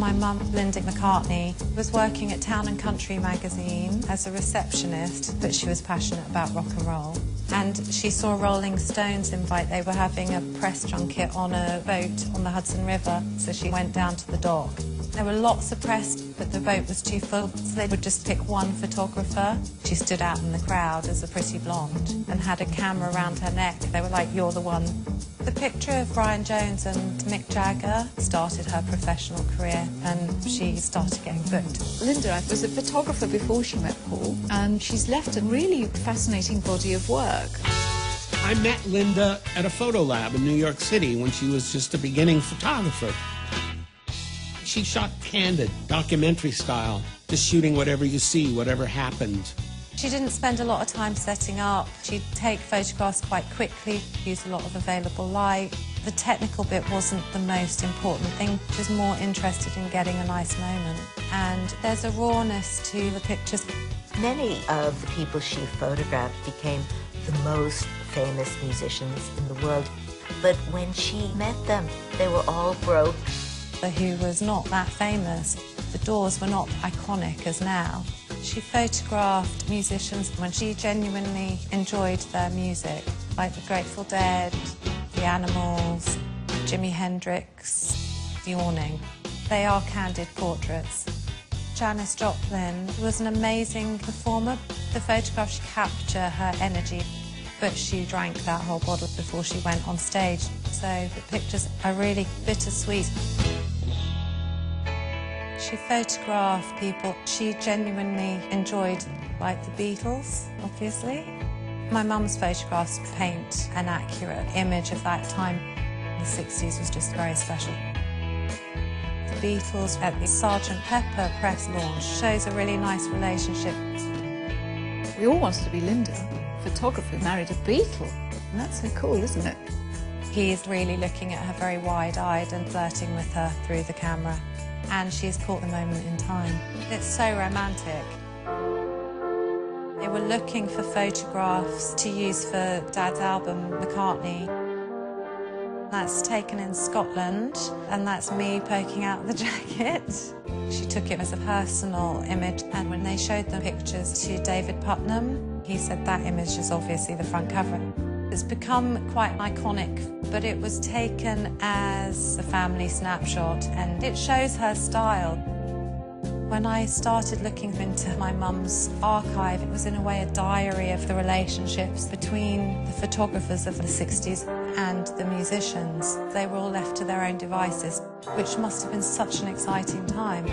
My mum, Linda McCartney, was working at Town and Country magazine as a receptionist, but she was passionate about rock and roll. And she saw Rolling Stones invite. They were having a press junket on a boat on the Hudson River, so she went down to the dock. There were lots of press, but the boat was too full, so they would just pick one photographer. She stood out in the crowd as a pretty blonde and had a camera around her neck. They were like, "You're the one." The picture of Brian Jones and Mick Jagger started her professional career, and she started getting booked. Linda was a photographer before she met Paul, and she's left a really fascinating body of work. I met Linda at a photo lab in New York City when she was just a beginning photographer. She shot candid, documentary style, just shooting whatever you see, whatever happened. She didn't spend a lot of time setting up. She'd take photographs quite quickly, use a lot of available light. The technical bit wasn't the most important thing. She was more interested in getting a nice moment. And there's a rawness to the pictures. Many of the people she photographed became the most famous musicians in the world. But when she met them, they were all broke. Who was not that famous. The Doors were not iconic as now. She photographed musicians when she genuinely enjoyed their music, like the Grateful Dead, the Animals, Jimi Hendrix, The Awning. They are candid portraits. Janis Joplin was an amazing performer. The photographs capture her energy, but she drank that whole bottle before she went on stage, so the pictures are really bittersweet. She photographed people she genuinely enjoyed, like the Beatles, obviously. My mum's photographs paint an accurate image of that time. The 60s was just very special. The Beatles at the Sgt. Pepper press launch shows a really nice relationship. We all wanted to be Linda, photographer married a Beatle. And that's so cool, isn't it? He's really looking at her very wide-eyed and flirting with her through the camera. And she's caught the moment in time. It's so romantic. They were looking for photographs to use for Dad's album, McCartney. That's taken in Scotland, and that's me poking out the jacket. She took it as a personal image, and when they showed the pictures to David Putnam, he said that image is obviously the front cover. It's become quite iconic, but it was taken as a family snapshot, and it shows her style. When I started looking into my mum's archive, it was in a way a diary of the relationships between the photographers of the 60s and the musicians. They were all left to their own devices, which must have been such an exciting time.